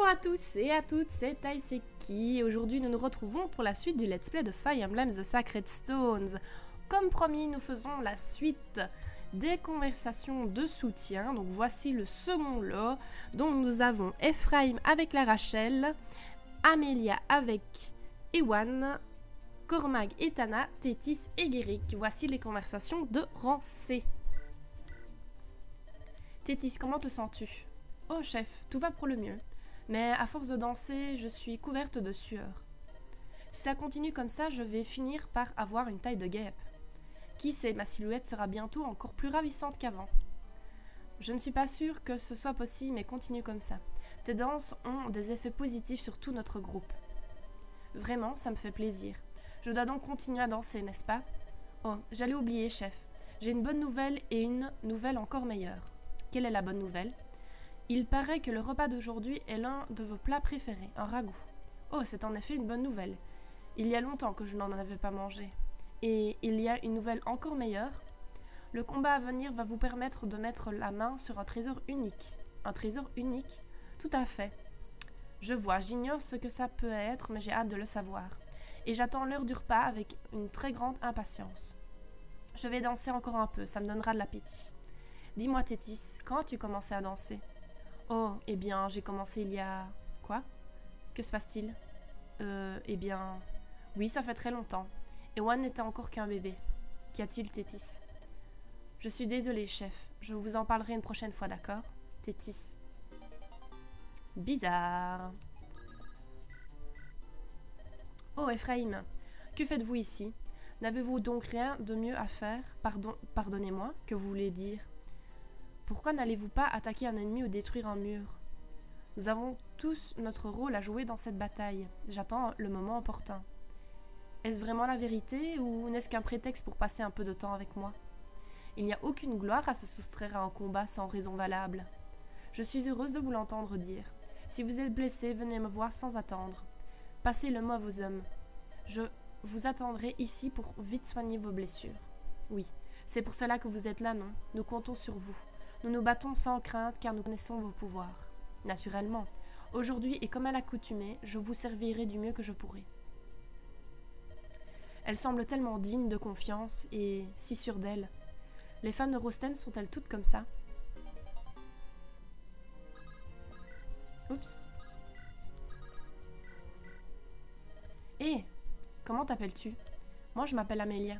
à tous et à toutes, c'est Taiseki et aujourd'hui nous nous retrouvons pour la suite du let's play de Fire Emblem The Sacred Stones. Comme promis, nous faisons la suite des conversations de soutien, donc voici le second lot. Donc nous avons Ephraim avec la Rachel, Amelia avec Ewan, Cormag et Tana, Tétis et Guéric. Voici les conversations de Rancé. Tétis, comment te sens-tu? Oh chef, tout va pour le mieux. Mais à force de danser, je suis couverte de sueur. Si ça continue comme ça, je vais finir par avoir une taille de guêpe. Qui sait, ma silhouette sera bientôt encore plus ravissante qu'avant. Je ne suis pas sûre que ce soit possible, mais continue comme ça. Tes danses ont des effets positifs sur tout notre groupe. Vraiment, ça me fait plaisir. Je dois donc continuer à danser, n'est-ce pas? Oh, j'allais oublier, chef. J'ai une bonne nouvelle et une nouvelle encore meilleure. Quelle est la bonne nouvelle? Il paraît que le repas d'aujourd'hui est l'un de vos plats préférés, un ragoût. Oh, c'est en effet une bonne nouvelle. Il y a longtemps que je n'en avais pas mangé. Et il y a une nouvelle encore meilleure. Le combat à venir va vous permettre de mettre la main sur un trésor unique. Un trésor unique? Tout à fait. Je vois, j'ignore ce que ça peut être, mais j'ai hâte de le savoir. Et j'attends l'heure du repas avec une très grande impatience. Je vais danser encore un peu, ça me donnera de l'appétit. Dis-moi, Tétis, quand as-tu commencé à danser? Oh, eh bien, j'ai commencé il y a... Quoi? Que se passe-t-il? Eh bien... Oui, ça fait très longtemps. Ewan n'était encore qu'un bébé. Qu'y a-t-il, Tétis? Je suis désolée, chef. Je vous en parlerai une prochaine fois, d'accord? Tétis. Bizarre. Oh, Ephraim, que faites-vous ici? N'avez-vous donc rien de mieux à faire? Pardonnez-moi, que vous voulez dire? Pourquoi n'allez-vous pas attaquer un ennemi ou détruire un mur? Nous avons tous notre rôle à jouer dans cette bataille. J'attends le moment opportun. Est-ce vraiment la vérité ou n'est-ce qu'un prétexte pour passer un peu de temps avec moi? Il n'y a aucune gloire à se soustraire à un combat sans raison valable. Je suis heureuse de vous l'entendre dire. Si vous êtes blessé, venez me voir sans attendre. Passez le mot à vos hommes. Je vous attendrai ici pour vite soigner vos blessures. Oui, c'est pour cela que vous êtes là, non? Nous comptons sur vous. Nous nous battons sans crainte car nous connaissons vos pouvoirs. Naturellement, aujourd'hui et comme à l'accoutumée, je vous servirai du mieux que je pourrai. Elle semble tellement digne de confiance et si sûre d'elle. Les femmes de Rosten sont-elles toutes comme ça? Oups. Hé, comment t'appelles-tu? Moi, je m'appelle Amelia.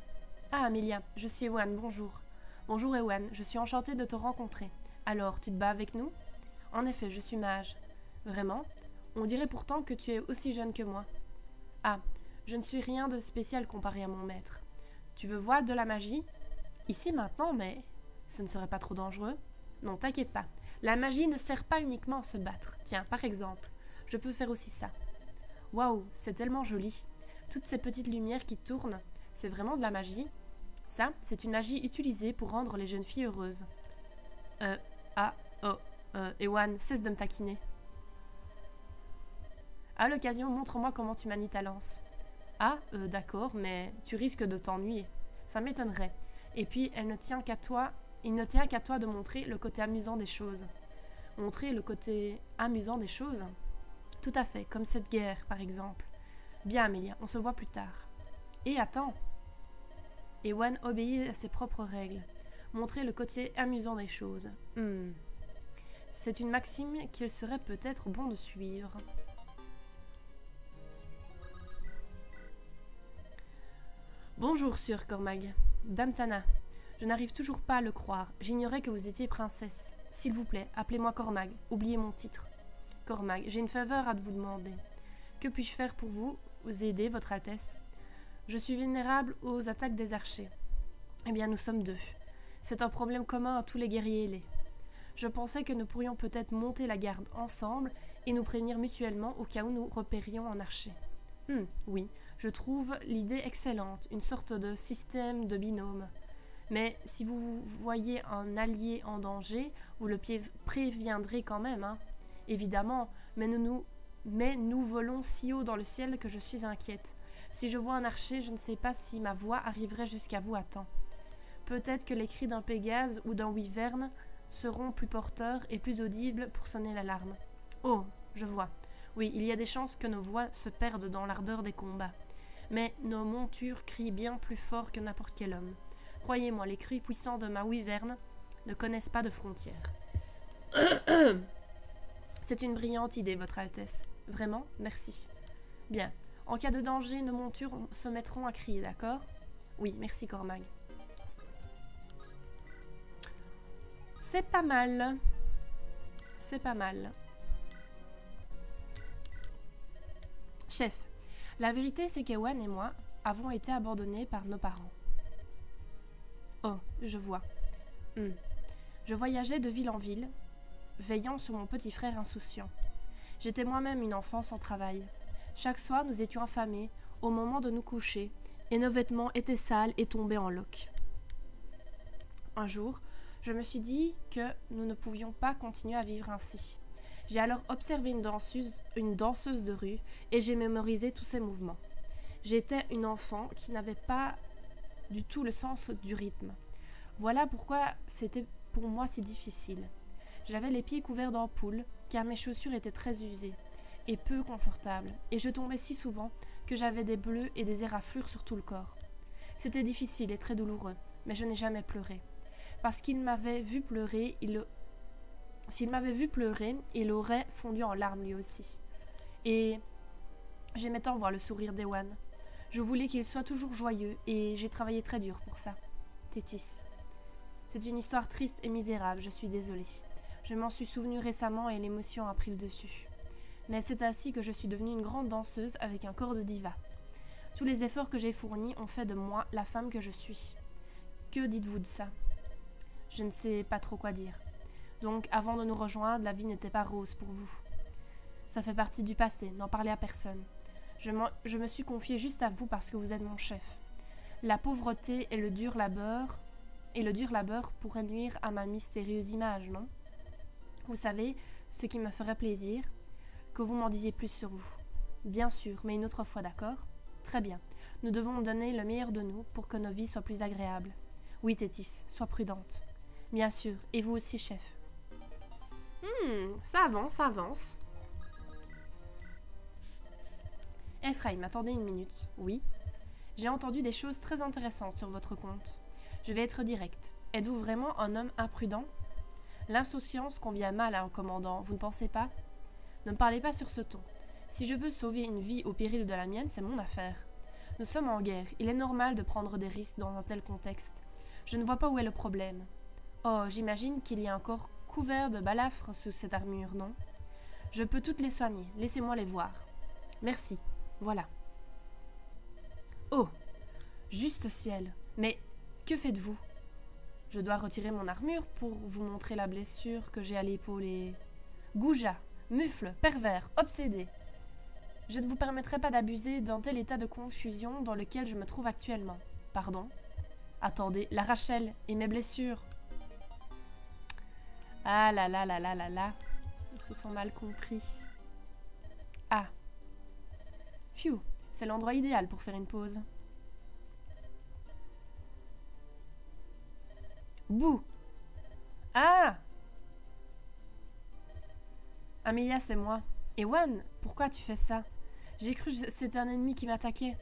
Ah, Amelia, je suis Ewan, bonjour. Bonjour Ewan, je suis enchantée de te rencontrer. Alors, tu te bats avec nous? En effet, je suis mage. Vraiment? On dirait pourtant que tu es aussi jeune que moi. Ah, je ne suis rien de spécial comparé à mon maître. Tu veux voir de la magie? Ici maintenant, mais ce ne serait pas trop dangereux? Non, t'inquiète pas. La magie ne sert pas uniquement à se battre. Tiens, par exemple, je peux faire aussi ça. Waouh, c'est tellement joli. Toutes ces petites lumières qui tournent, c'est vraiment de la magie? Ça, c'est une magie utilisée pour rendre les jeunes filles heureuses. Ewan, cesse de me taquiner. À l'occasion, montre-moi comment tu manies ta lance. Ah, d'accord, mais tu risques de t'ennuyer. Ça m'étonnerait. Et puis, il ne tient qu'à toi de montrer le côté amusant des choses. Montrer le côté amusant des choses? Tout à fait, comme cette guerre, par exemple. Bien, Amelia, on se voit plus tard. Et attends. Ewan obéit à ses propres règles. Montrer le côté amusant des choses. C'est une maxime qu'il serait peut-être bon de suivre. Bonjour, Sir Cormag. Dame Tana, je n'arrive toujours pas à le croire. J'ignorais que vous étiez princesse. S'il vous plaît, appelez-moi Cormag. Oubliez mon titre. Cormag, j'ai une faveur à vous demander. Que puis-je faire pour vous aider, Votre Altesse? Je suis vulnérable aux attaques des archers. Eh bien, nous sommes deux. C'est un problème commun à tous les guerriers ailés. Je pensais que nous pourrions peut-être monter la garde ensemble et nous prévenir mutuellement au cas où nous repérions un archer. Oui, je trouve l'idée excellente, une sorte de système de binôme. Mais si vous voyez un allié en danger, vous le préviendrez quand même, hein. Évidemment, mais nous volons si haut dans le ciel que je suis inquiète. Si je vois un archer, je ne sais pas si ma voix arriverait jusqu'à vous à temps. Peut-être que les cris d'un Pégase ou d'un Wyvern seront plus porteurs et plus audibles pour sonner l'alarme. Oh, je vois. Oui, il y a des chances que nos voix se perdent dans l'ardeur des combats. Mais nos montures crient bien plus fort que n'importe quel homme. Croyez-moi, les cris puissants de ma wyverne ne connaissent pas de frontières. C'est une brillante idée, Votre Altesse. Vraiment, merci. Bien. En cas de danger, nos montures se mettront à crier, d'accord? Oui, merci, Cormag. C'est pas mal. C'est pas mal. Chef, la vérité c'est qu'Ewan et moi avons été abandonnés par nos parents. Oh, je vois. Je voyageais de ville en ville, veillant sur mon petit frère insouciant. J'étais moi-même une enfant sans travail. Chaque soir, nous étions affamés au moment de nous coucher, et nos vêtements étaient sales et tombés en loques. Un jour, je me suis dit que nous ne pouvions pas continuer à vivre ainsi. J'ai alors observé une danseuse de rue et j'ai mémorisé tous ses mouvements. J'étais une enfant qui n'avait pas du tout le sens du rythme. Voilà pourquoi c'était pour moi si difficile. J'avais les pieds couverts d'ampoules car mes chaussures étaient très usées et peu confortables et je tombais si souvent que j'avais des bleus et des éraflures sur tout le corps. C'était difficile et très douloureux, mais je n'ai jamais pleuré. Parce qu'il m'avait vu pleurer, s'il m'avait vu pleurer, il aurait fondu en larmes lui aussi. Et j'aimais tant voir le sourire d'Ewan. Je voulais qu'il soit toujours joyeux et j'ai travaillé très dur pour ça. Tétis. C'est une histoire triste et misérable, je suis désolée. Je m'en suis souvenue récemment et l'émotion a pris le dessus. Mais c'est ainsi que je suis devenue une grande danseuse avec un corps de diva. Tous les efforts que j'ai fournis ont fait de moi la femme que je suis. Que dites-vous de ça? Je ne sais pas trop quoi dire. Donc, avant de nous rejoindre, la vie n'était pas rose pour vous. Ça fait partie du passé, n'en parlez à personne. Je me suis confiée juste à vous parce que vous êtes mon chef. La pauvreté et le dur labeur pourraient nuire à ma mystérieuse image, non? Vous savez, ce qui me ferait plaisir, que vous m'en disiez plus sur vous. Bien sûr, mais une autre fois, d'accord? Très bien. Nous devons donner le meilleur de nous pour que nos vies soient plus agréables. Oui, Tétis, sois prudente. Bien sûr, et vous aussi, chef. Ça avance, ça avance. Ephraim, attendez une minute. Oui? J'ai entendu des choses très intéressantes sur votre compte. Je vais être direct. Êtes-vous vraiment un homme imprudent? L'insouciance convient mal à un commandant, vous ne pensez pas? Ne me parlez pas sur ce ton. Si je veux sauver une vie au péril de la mienne, c'est mon affaire. Nous sommes en guerre. Il est normal de prendre des risques dans un tel contexte. Je ne vois pas où est le problème. Oh, j'imagine qu'il y a un corps couvert de balafres sous cette armure, non? Je peux toutes les soigner. Laissez-moi les voir. Merci. Voilà. Oh, juste ciel. Mais que faites-vous? Je dois retirer mon armure pour vous montrer la blessure que j'ai à l'épaule et... Goujat, mufle, pervers, obsédé. Je ne vous permettrai pas d'abuser d'un tel état de confusion dans lequel je me trouve actuellement. Pardon? Attendez, la Rachel et mes blessures. Ah là là là là là là. Ils se sont mal compris. Ah. Phew, c'est l'endroit idéal pour faire une pause. Bouh. Ah. Amelia, c'est moi. Ewan, pourquoi tu fais ça? J'ai cru que c'était un ennemi qui m'attaquait.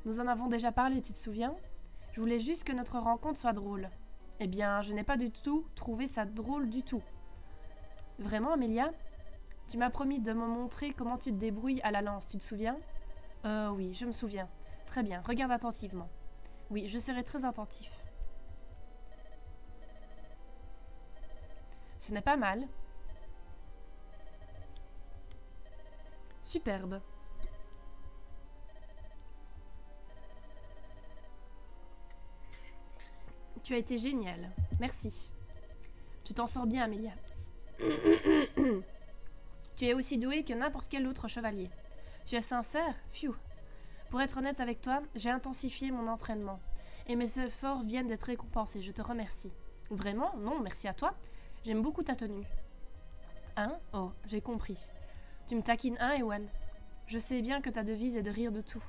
Nous en avons déjà parlé, tu te souviens? Je voulais juste que notre rencontre soit drôle. Eh bien, je n'ai pas du tout trouvé ça drôle du tout. Vraiment, Amelia? Tu m'as promis de me montrer comment tu te débrouilles à la lance, tu te souviens? Oui, je me souviens. Très bien, regarde attentivement. Oui, je serai très attentif. Ce n'est pas mal. Superbe. Tu as été génial. Merci. Tu t'en sors bien, Amelia. Tu es aussi doué que n'importe quel autre chevalier. Tu es sincère? Phew. Pour être honnête avec toi, j'ai intensifié mon entraînement. Et mes efforts viennent d'être récompensés. Je te remercie. Vraiment? Non, merci à toi. J'aime beaucoup ta tenue. Hein? Oh, j'ai compris. Tu me taquines, hein, Ewan? Je sais bien que ta devise est de rire de tout.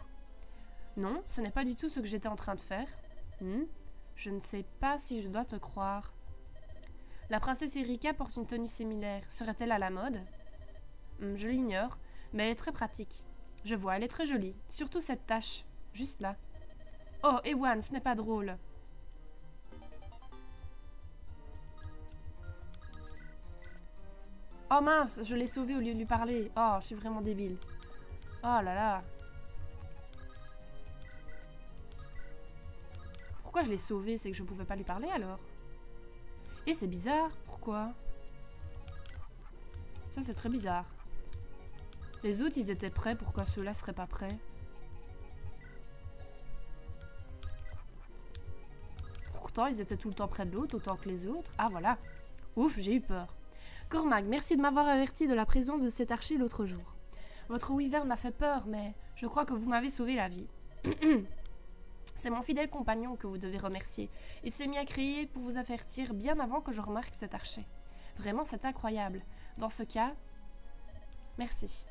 Non, ce n'est pas du tout ce que j'étais en train de faire. Je ne sais pas si je dois te croire. La princesse Erika porte une tenue similaire. Serait-elle à la mode? Je l'ignore, mais elle est très pratique. Je vois, elle est très jolie, surtout cette tache, juste là. Oh, Ewan, ce n'est pas drôle. Oh mince, je l'ai sauvé au lieu de lui parler. Oh, je suis vraiment débile. Oh là là. Pourquoi je l'ai sauvé? C'est que je ne pouvais pas lui parler alors. Et c'est bizarre, pourquoi? Ça c'est très bizarre. Les autres ils étaient prêts, pourquoi ceux-là seraient pas prêts? Pourtant ils étaient tout le temps près de l'autre, autant que les autres. Ah voilà. Ouf, j'ai eu peur. Cormac, merci de m'avoir averti de la présence de cet archer l'autre jour. Votre wyvern m'a fait peur, mais je crois que vous m'avez sauvé la vie. C'est mon fidèle compagnon que vous devez remercier. Il s'est mis à crier pour vous avertir bien avant que je remarque cet archer. Vraiment, c'est incroyable. Dans ce cas, merci.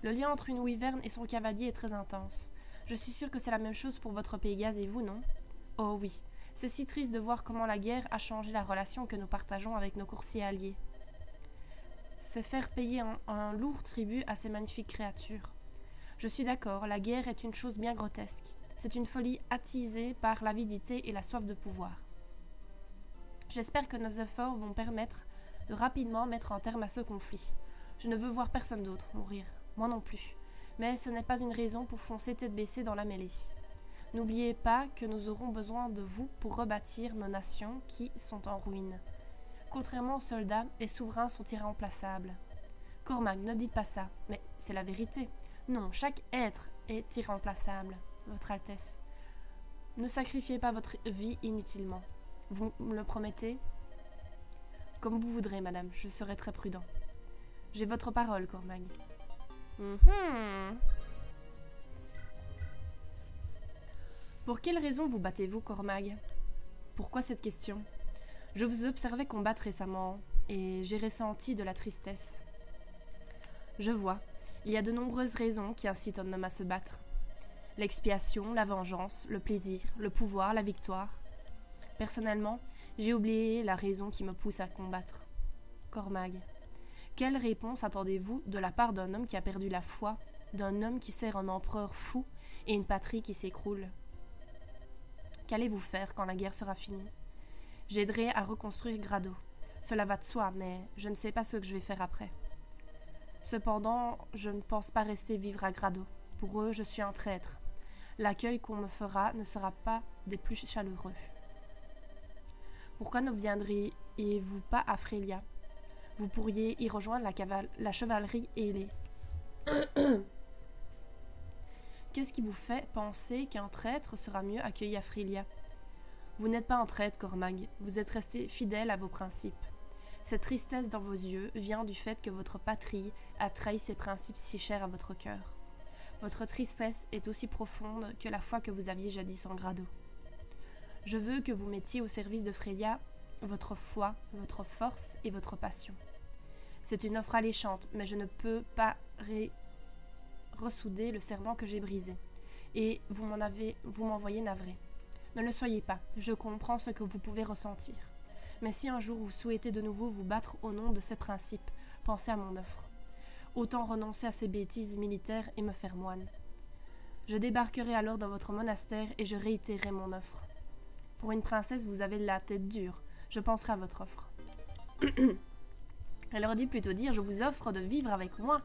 Le lien entre une wyvern et son cavalier est très intense. Je suis sûre que c'est la même chose pour votre Pégase et vous, non? Oh oui, c'est si triste de voir comment la guerre a changé la relation que nous partageons avec nos coursiers alliés. C'est faire payer un lourd tribut à ces magnifiques créatures. Je suis d'accord, la guerre est une chose bien grotesque. C'est une folie attisée par l'avidité et la soif de pouvoir. J'espère que nos efforts vont permettre de rapidement mettre un terme à ce conflit. Je ne veux voir personne d'autre mourir, moi non plus. Mais ce n'est pas une raison pour foncer tête baissée dans la mêlée. N'oubliez pas que nous aurons besoin de vous pour rebâtir nos nations qui sont en ruine. Contrairement aux soldats, les souverains sont irremplaçables. Cormac, ne dites pas ça, mais c'est la vérité. Non, chaque être est irremplaçable, Votre Altesse. Ne sacrifiez pas votre vie inutilement. Vous me le promettez? Comme vous voudrez, madame, je serai très prudent. J'ai votre parole, Cormac. Pour quelle raison vous battez-vous, Cormac? Pourquoi cette question? Je vous observais combattre récemment, et j'ai ressenti de la tristesse. Je vois, il y a de nombreuses raisons qui incitent un homme à se battre. L'expiation, la vengeance, le plaisir, le pouvoir, la victoire. Personnellement, j'ai oublié la raison qui me pousse à combattre. Cormac, quelle réponse attendez-vous de la part d'un homme qui a perdu la foi, d'un homme qui sert un empereur fou et une patrie qui s'écroule? Qu'allez-vous faire quand la guerre sera finie? J'aiderai à reconstruire Grado. Cela va de soi, mais je ne sais pas ce que je vais faire après. Cependant, je ne pense pas rester vivre à Grado. Pour eux, je suis un traître. L'accueil qu'on me fera ne sera pas des plus chaleureux. Pourquoi ne viendriez-vous pas à Frelia? Vous pourriez y rejoindre la chevalerie ailée. Qu'est-ce qui vous fait penser qu'un traître sera mieux accueilli à Frelia? Vous n'êtes pas un traître, Cormac, vous êtes resté fidèle à vos principes. Cette tristesse dans vos yeux vient du fait que votre patrie a trahi ces principes si chers à votre cœur. Votre tristesse est aussi profonde que la foi que vous aviez jadis en Grado. Je veux que vous mettiez au service de Frelia votre foi, votre force et votre passion. C'est une offre alléchante, mais je ne peux pas ressouder le serment que j'ai brisé. Et vous m'envoyez navré. Ne le soyez pas, je comprends ce que vous pouvez ressentir. Mais si un jour vous souhaitez de nouveau vous battre au nom de ces principes, pensez à mon offre. Autant renoncer à ces bêtises militaires et me faire moine. Je débarquerai alors dans votre monastère et je réitérerai mon offre. Pour une princesse, vous avez la tête dure. Je penserai à votre offre. Elle aurait dû plutôt dire « Je vous offre de vivre avec moi ».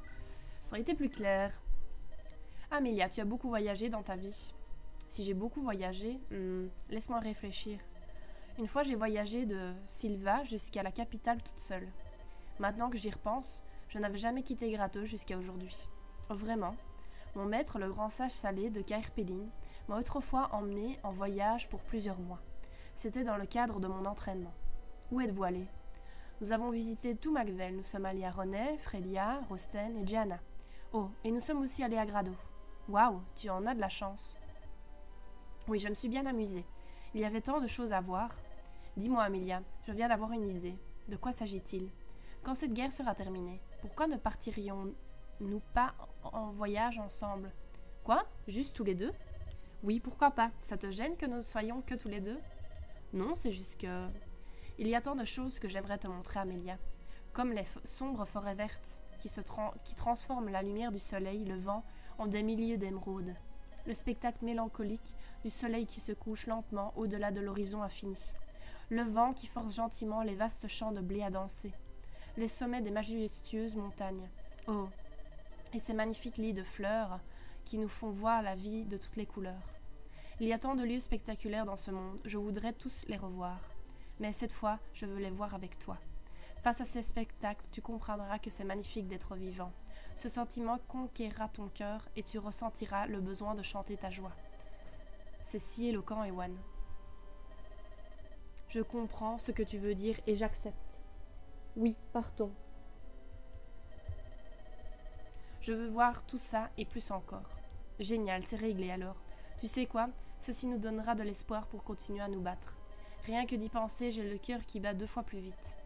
Ça aurait été plus clair. Amelia, tu as beaucoup voyagé dans ta vie. Si j'ai beaucoup voyagé, laisse-moi réfléchir. Une fois, j'ai voyagé de Silva jusqu'à la capitale toute seule. Maintenant que j'y repense, je n'avais jamais quitté Grado jusqu'à aujourd'hui. Oh, vraiment, mon maître, le grand sage salé de Caerpelline, m'a autrefois emmené en voyage pour plusieurs mois. C'était dans le cadre de mon entraînement. Où êtes-vous allé? Nous avons visité tout Macvel. Nous sommes allés à René, Frelia, Rosten et Gianna. Oh, et nous sommes aussi allés à Grado. Waouh, tu en as de la chance. Oui, je me suis bien amusée. Il y avait tant de choses à voir. Dis-moi, Amelia, je viens d'avoir une idée. De quoi s'agit-il? Quand cette guerre sera terminée, pourquoi ne partirions-nous pas en voyage ensemble? Quoi? Juste tous les deux? Oui, pourquoi pas? Ça te gêne que nous ne soyons que tous les deux? Non, c'est juste que... Il y a tant de choses que j'aimerais te montrer, Amelia. Comme les sombres forêts vertes qui transforme la lumière du soleil, le vent, en des milliers d'émeraudes. Le spectacle mélancolique du soleil qui se couche lentement au-delà de l'horizon infini. Le vent qui force gentiment les vastes champs de blé à danser. Les sommets des majestueuses montagnes. Oh, et ces magnifiques lits de fleurs qui nous font voir la vie de toutes les couleurs. Il y a tant de lieux spectaculaires dans ce monde, je voudrais tous les revoir. Mais cette fois, je veux les voir avec toi. Face à ces spectacles, tu comprendras que c'est magnifique d'être vivant. Ce sentiment conquérera ton cœur et tu ressentiras le besoin de chanter ta joie. C'est si éloquent, Ewan. Je comprends ce que tu veux dire et j'accepte. Oui, partons. Je veux voir tout ça et plus encore. Génial, c'est réglé alors. Tu sais quoi? Ceci nous donnera de l'espoir pour continuer à nous battre. Rien que d'y penser, j'ai le cœur qui bat 2 fois plus vite.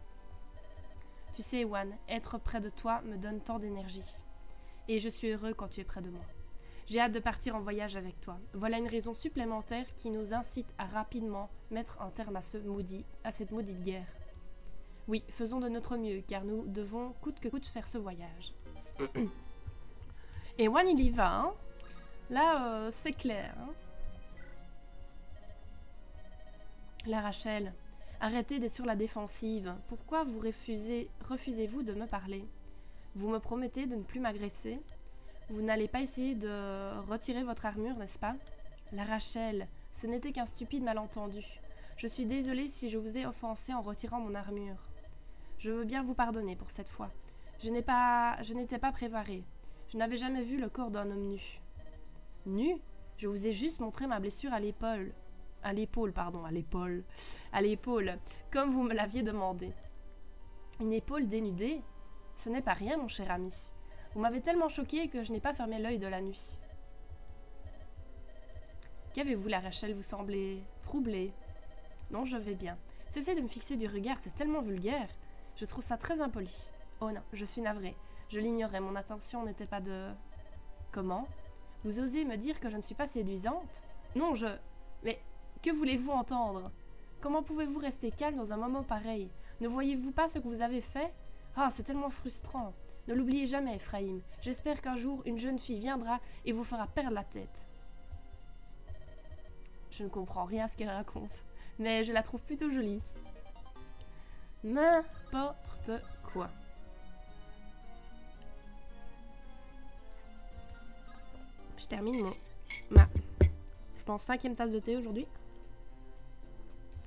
Tu sais, Ewan, être près de toi me donne tant d'énergie. Et je suis heureux quand tu es près de moi. J'ai hâte de partir en voyage avec toi. Voilà une raison supplémentaire qui nous incite à rapidement mettre un terme à cette maudite guerre. Oui, faisons de notre mieux, car nous devons coûte que coûte faire ce voyage. Ewan, il y va, hein. Là, c'est clair. Hein. La Rachel, arrêtez d'être sur la défensive. Pourquoi vous refusez-vous de me parler? Vous me promettez de ne plus m'agresser? Vous n'allez pas essayer de retirer votre armure, n'est-ce pas? La Rachel, ce n'était qu'un stupide malentendu. Je suis désolée si je vous ai offensé en retirant mon armure. Je veux bien vous pardonner pour cette fois. Je n'étais pas préparée. Je n'avais jamais vu le corps d'un homme nu. Nu? Je vous ai juste montré ma blessure à l'épaule. À l'épaule, comme vous me l'aviez demandé. Une épaule dénudée? Ce n'est pas rien, mon cher ami. Vous m'avez tellement choqué que je n'ai pas fermé l'œil de la nuit. Qu'avez-vous, la Rachel? Vous semblez troublée. Non, je vais bien. Cessez de me fixer du regard, c'est tellement vulgaire. Je trouve ça très impoli. Oh non, je suis navrée. Je l'ignorais, mon attention n'était pas de... Comment? Vous osez me dire que je ne suis pas séduisante? Non, Mais que voulez-vous entendre? Comment pouvez-vous rester calme dans un moment pareil? Ne voyez-vous pas ce que vous avez fait? Ah, c'est tellement frustrant. Ne l'oubliez jamais, Ephraim. J'espère qu'un jour, une jeune fille viendra et vous fera perdre la tête. Je ne comprends rien à ce qu'elle raconte, mais je la trouve plutôt jolie. N'importe quoi. Je termine je pense 5e tasse de thé aujourd'hui.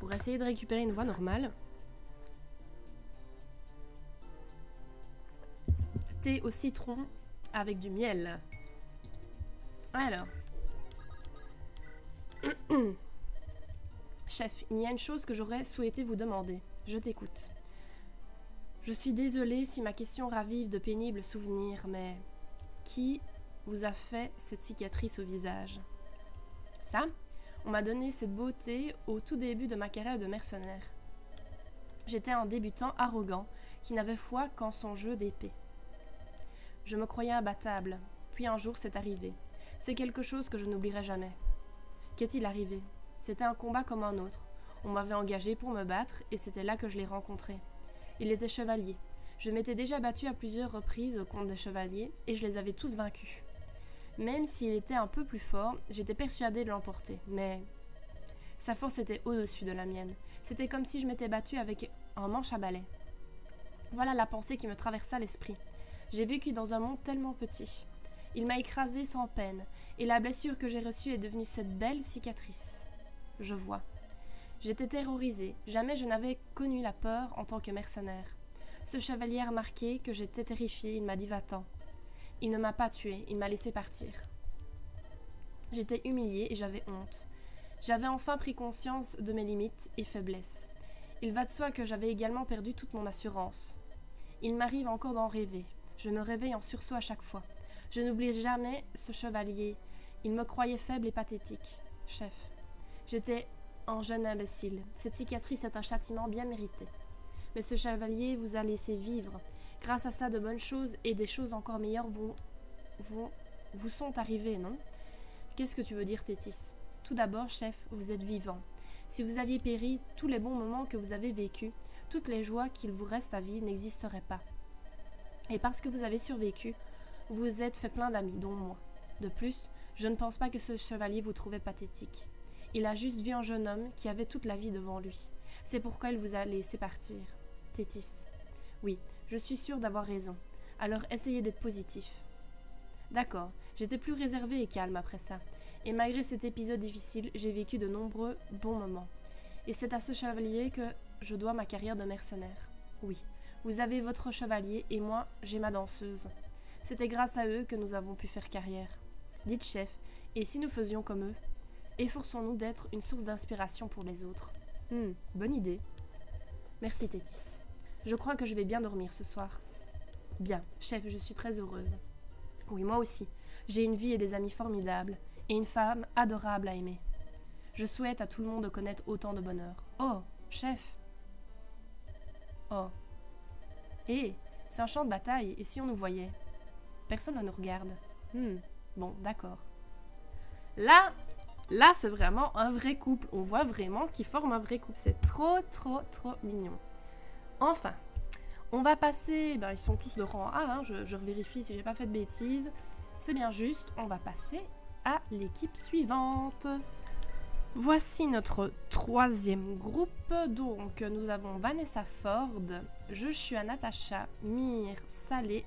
Pour essayer de récupérer une voix normale. Thé au citron avec du miel. Alors. Chef, il y a une chose que j'aurais souhaité vous demander. Je t'écoute. Je suis désolée si ma question ravive de pénibles souvenirs, mais qui vous a fait cette cicatrice au visage? Ça, on m'a donné cette beauté au tout début de ma carrière de mercenaire. J'étais un débutant arrogant qui n'avait foi qu'en son jeu d'épée. Je me croyais imbattable, puis un jour c'est arrivé. C'est quelque chose que je n'oublierai jamais. Qu'est-il arrivé? C'était un combat comme un autre. On m'avait engagé pour me battre et c'était là que je l'ai rencontré. Il était chevalier. Je m'étais déjà battu à plusieurs reprises contre des chevaliers et je les avais tous vaincus. Même s'il était un peu plus fort, j'étais persuadée de l'emporter, mais sa force était au-dessus de la mienne. C'était comme si je m'étais battue avec un manche à balai. Voilà la pensée qui me traversa l'esprit. J'ai vécu dans un monde tellement petit. Il m'a écrasée sans peine, et la blessure que j'ai reçue est devenue cette belle cicatrice. Je vois. J'étais terrorisée. Jamais je n'avais connu la peur en tant que mercenaire. Ce chevalier a remarqué que j'étais terrifiée. Il m'a dit va-t'en. Il ne m'a pas tuée. Il m'a laissé partir. J'étais humiliée et j'avais honte. J'avais enfin pris conscience de mes limites et faiblesses. Il va de soi que j'avais également perdu toute mon assurance. Il m'arrive encore d'en rêver. Je me réveille en sursaut à chaque fois. Je n'oublie jamais ce chevalier. Il me croyait faible et pathétique. Chef, j'étais un jeune imbécile. Cette cicatrice est un châtiment bien mérité. Mais ce chevalier vous a laissé vivre. Grâce à ça, de bonnes choses et des choses encore meilleures vous sont arrivées, non? Qu'est-ce que tu veux dire, Thétis? Tout d'abord, chef, vous êtes vivant. Si vous aviez péri, tous les bons moments que vous avez vécus, toutes les joies qu'il vous reste à vivre n'existeraient pas. Et parce que vous avez survécu, vous vous êtes fait plein d'amis, dont moi. De plus, je ne pense pas que ce chevalier vous trouvait pathétique. Il a juste vu un jeune homme qui avait toute la vie devant lui. C'est pourquoi il vous a laissé partir. Tétis. Oui, je suis sûre d'avoir raison. Alors essayez d'être positif. D'accord, j'étais plus réservée et calme après ça. Et malgré cet épisode difficile, j'ai vécu de nombreux bons moments. Et c'est à ce chevalier que je dois ma carrière de mercenaire. Oui, vous avez votre chevalier et moi, j'ai ma danseuse. C'était grâce à eux que nous avons pu faire carrière. Dites chef, et si nous faisions comme eux? Efforçons-nous d'être une source d'inspiration pour les autres. Bonne idée. Merci Tétis. Je crois que je vais bien dormir ce soir. Bien, chef, je suis très heureuse. Oui, moi aussi. J'ai une vie et des amis formidables, et une femme adorable à aimer. Je souhaite à tout le monde de connaître autant de bonheur. Oh, chef. Oh. Hé, c'est un champ de bataille, et si on nous voyait? Personne ne nous regarde. Bon, d'accord. Là, c'est vraiment un vrai couple. On voit vraiment qu'ils forment un vrai couple. C'est trop, trop, trop mignon. Enfin, on va passer... ils sont tous de rang A, hein, je vérifie si j'ai pas fait de bêtises. C'est bien juste, on va passer à l'équipe suivante. Voici notre troisième groupe. Donc, nous avons Vanessa Ford, Joshua Natasha, Myr, Salé,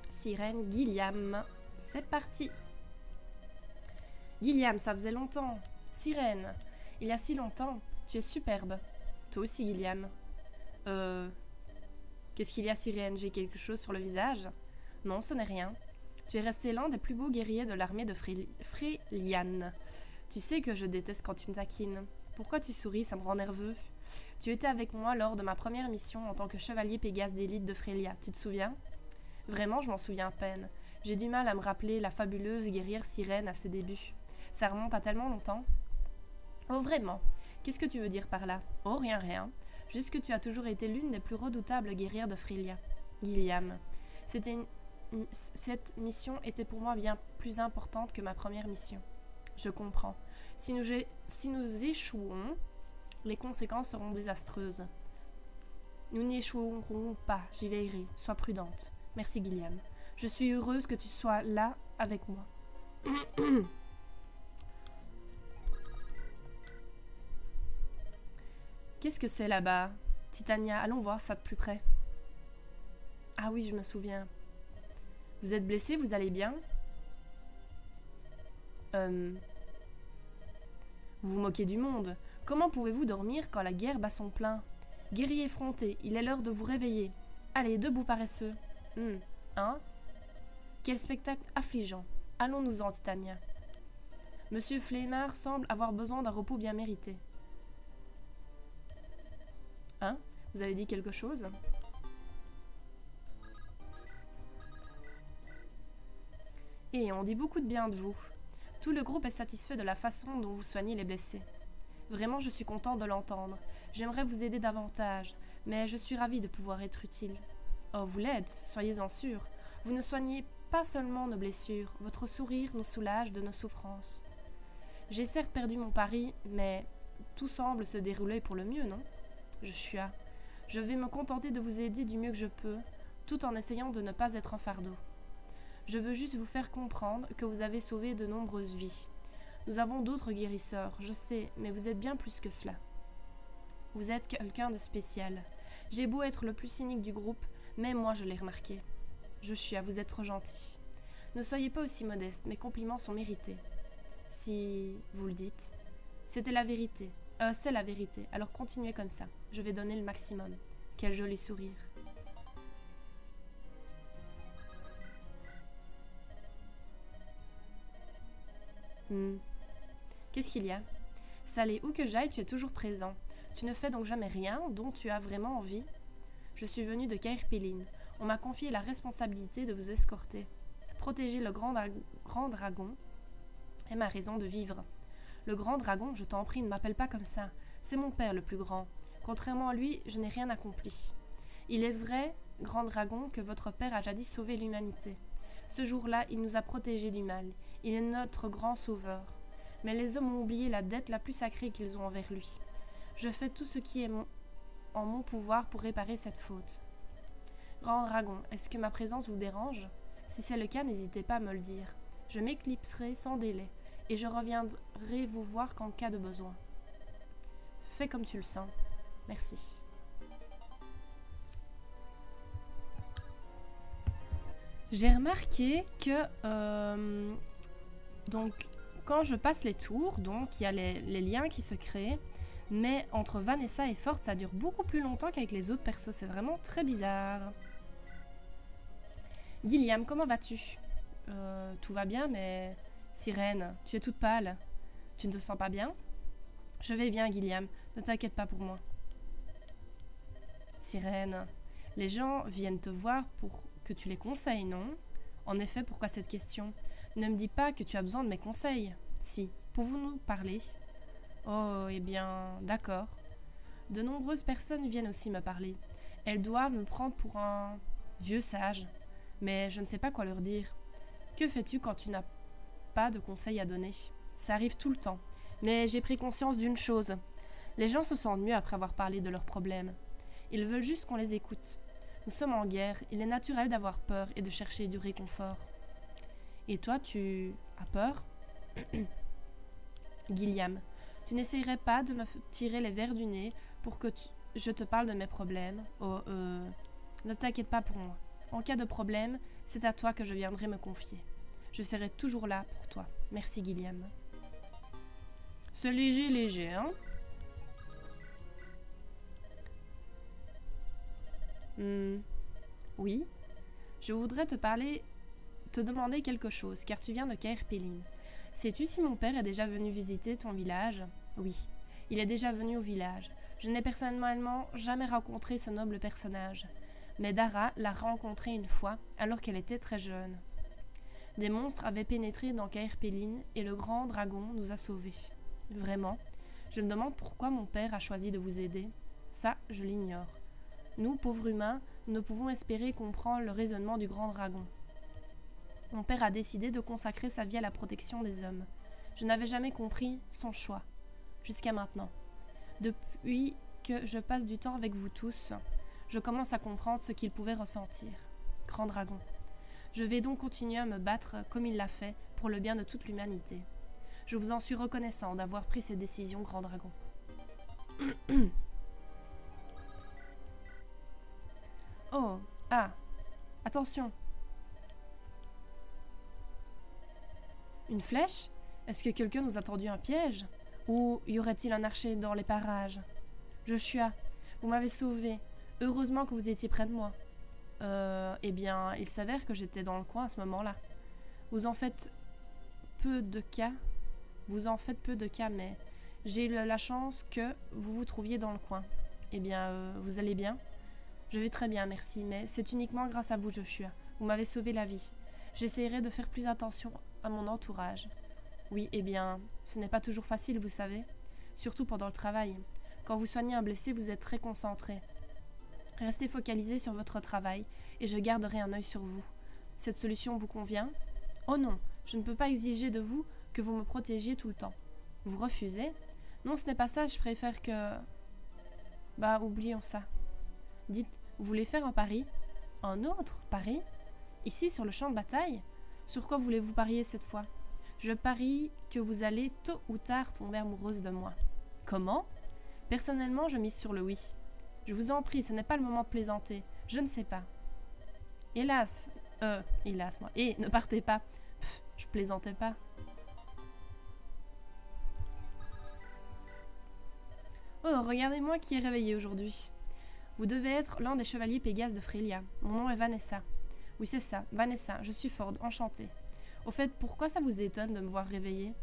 Sirène, Gilliam. C'est parti. Gilliam, ça faisait longtemps. Sirène, il y a si longtemps. Tu es superbe. Toi aussi, Gilliam. Qu'est-ce qu'il y a, Sirène? J'ai quelque chose sur le visage? Non, ce n'est rien. Tu es resté l'un des plus beaux guerriers de l'armée de Fréliane. Tu sais que je déteste quand tu me taquines. Pourquoi tu souris? Ça me rend nerveux. Tu étais avec moi lors de ma première mission en tant que chevalier Pégase d'élite de Frélia. Tu te souviens? Vraiment, je m'en souviens à peine. J'ai du mal à me rappeler la fabuleuse guerrière Sirène à ses débuts. Ça remonte à tellement longtemps. Oh, vraiment? Qu'est-ce que tu veux dire par là? Oh, rien, rien. Juste que tu as toujours été l'une des plus redoutables guerrières de Frélia. Gilliam. Cette mission était pour moi bien plus importante que ma première mission. Je comprends. Si nous échouons, les conséquences seront désastreuses. Nous n'échouerons pas, j'y veillerai. Sois prudente. Merci, Gilliam. Je suis heureuse que tu sois là avec moi. Qu'est-ce que c'est là-bas? Titania, allons voir ça de plus près. Ah oui, je me souviens. Vous êtes blessé, vous allez bien? Vous vous moquez du monde. Comment pouvez-vous dormir quand la guerre bat son plein? Guerrier effronté, il est l'heure de vous réveiller. Allez, debout paresseux. Hein? Quel spectacle affligeant. Allons-nous-en, Titania. Monsieur Flémard semble avoir besoin d'un repos bien mérité. Hein? Vous avez dit quelque chose? Et on dit beaucoup de bien de vous. Tout le groupe est satisfait de la façon dont vous soignez les blessés. Vraiment, je suis contente de l'entendre. J'aimerais vous aider davantage, mais je suis ravie de pouvoir être utile. Oh, vous l'êtes, soyez-en sûrs. Vous ne soignez pas seulement nos blessures, votre sourire nous soulage de nos souffrances. J'ai certes perdu mon pari, mais tout semble se dérouler pour le mieux, non? Joshua, je vais me contenter de vous aider du mieux que je peux, tout en essayant de ne pas être un fardeau. Je veux juste vous faire comprendre que vous avez sauvé de nombreuses vies. Nous avons d'autres guérisseurs, je sais, mais vous êtes bien plus que cela. Vous êtes quelqu'un de spécial. J'ai beau être le plus cynique du groupe, mais moi je l'ai remarqué. Joshua, vous êtes trop gentil. Ne soyez pas aussi modeste, mes compliments sont mérités. Si vous le dites, c'était la vérité. C'est la vérité, alors continuez comme ça. Je vais donner le maximum. Quel joli sourire. Qu'est-ce qu'il y a? Salé, où que j'aille, tu es toujours présent. Tu ne fais donc jamais rien dont tu as vraiment envie? Je suis venue de Caerpilline. On m'a confié la responsabilité de vous escorter. Protéger le grand dragon est ma raison de vivre. Le grand dragon, je t'en prie, ne m'appelle pas comme ça. C'est mon père le plus grand. Contrairement à lui, je n'ai rien accompli. Il est vrai, grand dragon, que votre père a jadis sauvé l'humanité. Ce jour-là, il nous a protégés du mal. Il est notre grand sauveur. Mais les hommes ont oublié la dette la plus sacrée qu'ils ont envers lui. Je fais tout ce qui est en mon pouvoir pour réparer cette faute. Grand dragon, est-ce que ma présence vous dérange? Si c'est le cas, n'hésitez pas à me le dire. Je m'éclipserai sans délai, et je reviendrai vous voir qu'en cas de besoin. Fais comme tu le sens. Merci. J'ai remarqué que donc quand je passe les tours, donc il y a les liens qui se créent, mais entre Vanessa et Ford, ça dure beaucoup plus longtemps qu'avec les autres persos. C'est vraiment très bizarre. Gilliam, comment vas-tu? Tout va bien, mais... Sirène, tu es toute pâle. Tu ne te sens pas bien? Je vais bien, Gilliam. Ne t'inquiète pas pour moi. Sirène, les gens viennent te voir pour que tu les conseilles, non? En effet, pourquoi cette question? Ne me dis pas que tu as besoin de mes conseils. Si, pouvons-nous parler? Oh, eh bien, d'accord. De nombreuses personnes viennent aussi me parler. Elles doivent me prendre pour un vieux sage. Mais je ne sais pas quoi leur dire. Que fais-tu quand tu n'as pas de conseils à donner? Ça arrive tout le temps. Mais j'ai pris conscience d'une chose. Les gens se sentent mieux après avoir parlé de leurs problèmes. Ils veulent juste qu'on les écoute. Nous sommes en guerre, il est naturel d'avoir peur et de chercher du réconfort. Et toi, tu as peur? Gilliam, tu n'essayerais pas de me tirer les vers du nez pour que je te parle de mes problèmes? Oh, ne t'inquiète pas pour moi. En cas de problème, c'est à toi que je viendrai me confier. Je serai toujours là pour toi. Merci, Gilliam. C'est léger, hein? Oui. Je voudrais te demander quelque chose, car tu viens de Caer Pélin. Sais-tu si mon père est déjà venu visiter ton village? Oui, il est déjà venu au village. Je n'ai personnellement jamais rencontré ce noble personnage. Mais Dara l'a rencontré une fois, alors qu'elle était très jeune. Des monstres avaient pénétré dans Caer Pélin et le grand dragon nous a sauvés. Vraiment, je me demande pourquoi mon père a choisi de vous aider. Ça, je l'ignore. Nous, pauvres humains, nous ne pouvons espérer comprendre le raisonnement du grand dragon. Mon père a décidé de consacrer sa vie à la protection des hommes. Je n'avais jamais compris son choix, jusqu'à maintenant. Depuis que je passe du temps avec vous tous, je commence à comprendre ce qu'il pouvait ressentir. Grand dragon. Je vais donc continuer à me battre comme il l'a fait pour le bien de toute l'humanité. Je vous en suis reconnaissant d'avoir pris cette décision, grand dragon. Oh, ah, attention. Une flèche? Est-ce que quelqu'un nous a tendu un piège? Ou y aurait-il un archer dans les parages? Joshua, vous m'avez sauvé. Heureusement que vous étiez près de moi. Eh bien, il s'avère que j'étais dans le coin à ce moment-là. Vous en faites peu de cas, mais j'ai eu la chance que vous vous trouviez dans le coin. Eh bien, vous allez bien? Je vais très bien, merci, mais c'est uniquement grâce à vous, Joshua. Vous m'avez sauvé la vie. J'essaierai de faire plus attention à mon entourage. Oui, eh bien, ce n'est pas toujours facile, vous savez. Surtout pendant le travail. Quand vous soignez un blessé, vous êtes très concentré. Restez focalisé sur votre travail et je garderai un œil sur vous. Cette solution vous convient? Oh non, je ne peux pas exiger de vous que vous me protégiez tout le temps. Vous refusez? Non, ce n'est pas ça, je préfère que... Bah, oublions ça. Dites, vous voulez faire un pari? Un autre pari? Ici, sur le champ de bataille? Sur quoi voulez-vous parier cette fois? Je parie que vous allez tôt ou tard tomber amoureuse de moi. Comment? Personnellement, je mise sur le oui. Je vous en prie, ce n'est pas le moment de plaisanter. Je ne sais pas. Hélas, moi. Et ne partez pas. Pff, je plaisantais pas. Oh, regardez-moi qui est réveillé aujourd'hui. Vous devez être l'un des chevaliers Pégase de Frelia. Mon nom est Vanessa. Oui, c'est ça, Vanessa. Je suis Ford, enchantée. Au fait, pourquoi ça vous étonne de me voir réveillée?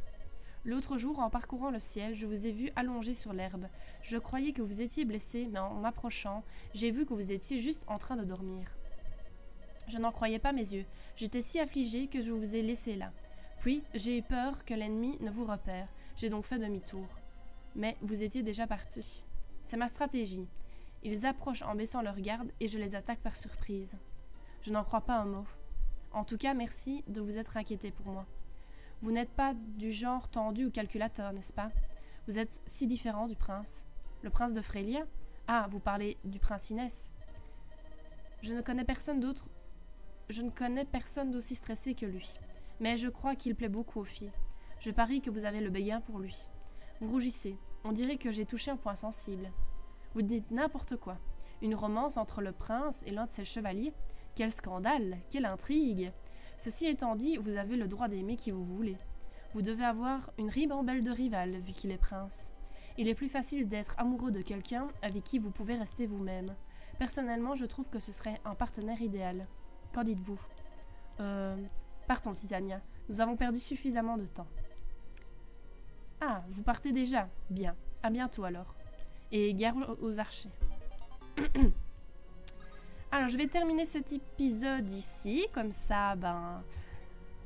L'autre jour, en parcourant le ciel, je vous ai vu allongé sur l'herbe. Je croyais que vous étiez blessé, mais en m'approchant, j'ai vu que vous étiez juste en train de dormir. Je n'en croyais pas mes yeux. J'étais si affligée que je vous ai laissé là. Puis, j'ai eu peur que l'ennemi ne vous repère. J'ai donc fait demi-tour. Mais vous étiez déjà parti. C'est ma stratégie. Ils approchent en baissant leur garde et je les attaque par surprise. Je n'en crois pas un mot. En tout cas, merci de vous être inquiété pour moi. Vous n'êtes pas du genre tendu ou calculateur, n'est-ce pas? Vous êtes si différent du prince. Le prince de Frelia? Ah, vous parlez du prince Inès. Je ne connais personne d'aussi stressé que lui. Mais je crois qu'il plaît beaucoup aux filles. Je parie que vous avez le béguin pour lui. Vous rougissez. On dirait que j'ai touché un point sensible. Vous dites n'importe quoi. Une romance entre le prince et l'un de ses chevaliers? Quel scandale! Quelle intrigue! Ceci étant dit, vous avez le droit d'aimer qui vous voulez. Vous devez avoir une ribambelle de rivales, vu qu'il est prince. Il est plus facile d'être amoureux de quelqu'un avec qui vous pouvez rester vous-même. Personnellement, je trouve que ce serait un partenaire idéal. Qu'en dites-vous? Partons, Titania. Nous avons perdu suffisamment de temps. Ah, vous partez déjà? Bien. À bientôt alors. Et gare aux archers. Alors, je vais terminer cet épisode ici. Comme ça,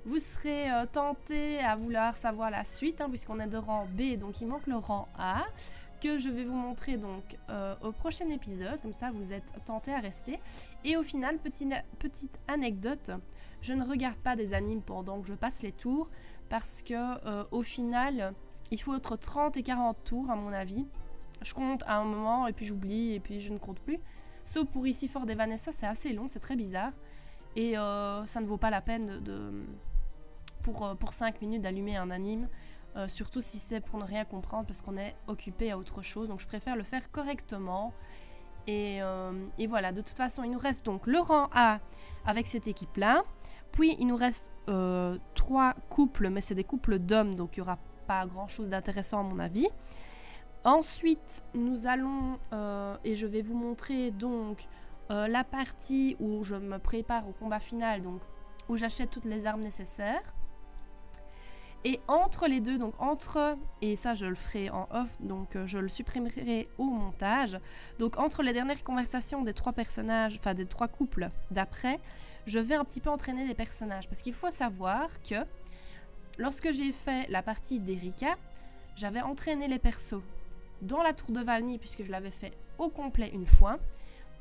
vous serez tentés à vouloir savoir la suite, puisqu'on est de rang B, donc il manque le rang A, que je vais vous montrer donc au prochain épisode. Comme ça, vous êtes tentés à rester. Et au final, petite anecdote, je ne regarde pas des animes pendant que je passe les tours, parce que au final, il faut entre 30 et 40 tours, à mon avis. Je compte à un moment, et puis j'oublie, et puis je ne compte plus. Sauf pour ici, Fort et Vanessa, c'est assez long, c'est très bizarre. Et ça ne vaut pas la peine pour 5 minutes d'allumer un anime. Surtout si c'est pour ne rien comprendre, parce qu'on est occupé à autre chose. Donc je préfère le faire correctement. Et voilà, de toute façon, il nous reste donc le rang A avec cette équipe-là. Puis il nous reste 3 couples, mais c'est des couples d'hommes, donc il n'y aura pas grand-chose d'intéressant à mon avis. Ensuite, nous allons, et je vais vous montrer donc la partie où je me prépare au combat final, donc où j'achète toutes les armes nécessaires. Et entre les deux, donc et ça je le ferai en off, donc je le supprimerai au montage. Donc entre les dernières conversations des 3 personnages, enfin des 3 couples d'après, je vais un petit peu entraîner les personnages. Parce qu'il faut savoir que lorsque j'ai fait la partie d'Erika, j'avais entraîné les persos dans la tour de Valny, puisque je l'avais fait au complet une fois,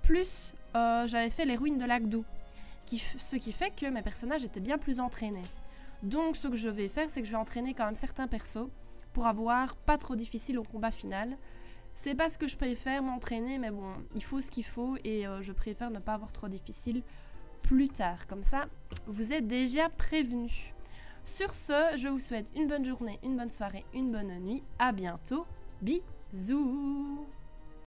plus j'avais fait les ruines de Lagdou, ce qui fait que mes personnages étaient bien plus entraînés. Donc ce que je vais faire, c'est que je vais entraîner quand même certains persos pour avoir pas trop difficile au combat final. C'est pas ce que je préfère, m'entraîner, mais bon, il faut ce qu'il faut et je préfère ne pas avoir trop difficile plus tard. Comme ça, vous êtes déjà prévenus. Sur ce, je vous souhaite une bonne journée, une bonne soirée, une bonne nuit. À bientôt. Bisous.